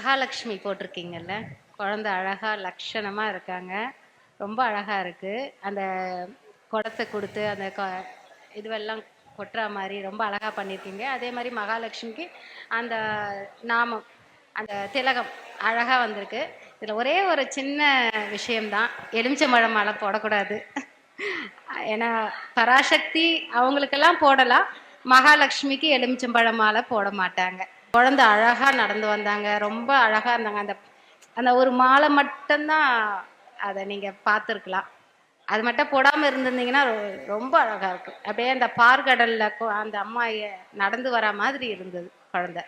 மகாலட்சுமி போட்டிருக்கீங்கல்ல, குழந்தை அழகா லட்சணமா இருக்காங்க. ரொம்ப அழகா இருக்கு. அந்த குடத்தை கொடுத்து அந்த இதுவெல்லாம் கொட்டுற மாதிரி ரொம்ப அழகா பண்ணியிருக்கீங்க. அதே மாதிரி மகாலட்சுமிக்கு அந்த நாமம், அந்த திலகம் அழகா வந்திருக்கு. இதுல ஒரே ஒரு சின்ன விஷயம்தான், எலுமிச்சம்பழம் மாலை போடக்கூடாது. ஏன்னா பராசக்தி அவங்களுக்கெல்லாம் போடலாம், மகாலட்சுமிக்கு எலுமிச்சம்பழம் மாலை போட மாட்டாங்க. குழந்தை அழகா நடந்து வந்தாங்க, ரொம்ப அழகா இருந்தாங்க. அந்த அந்த ஒரு மாலை மட்டும்தான், அதை நீங்க பார்த்துருக்கலாம். அது மட்டும் போடாம இருந்திருந்தீங்கன்னா ரொம்ப அழகா இருக்கும். அப்படியே அந்த பார்கடல்ல அந்த அம்மா நடந்து வர மாதிரி இருந்தது குழந்தை.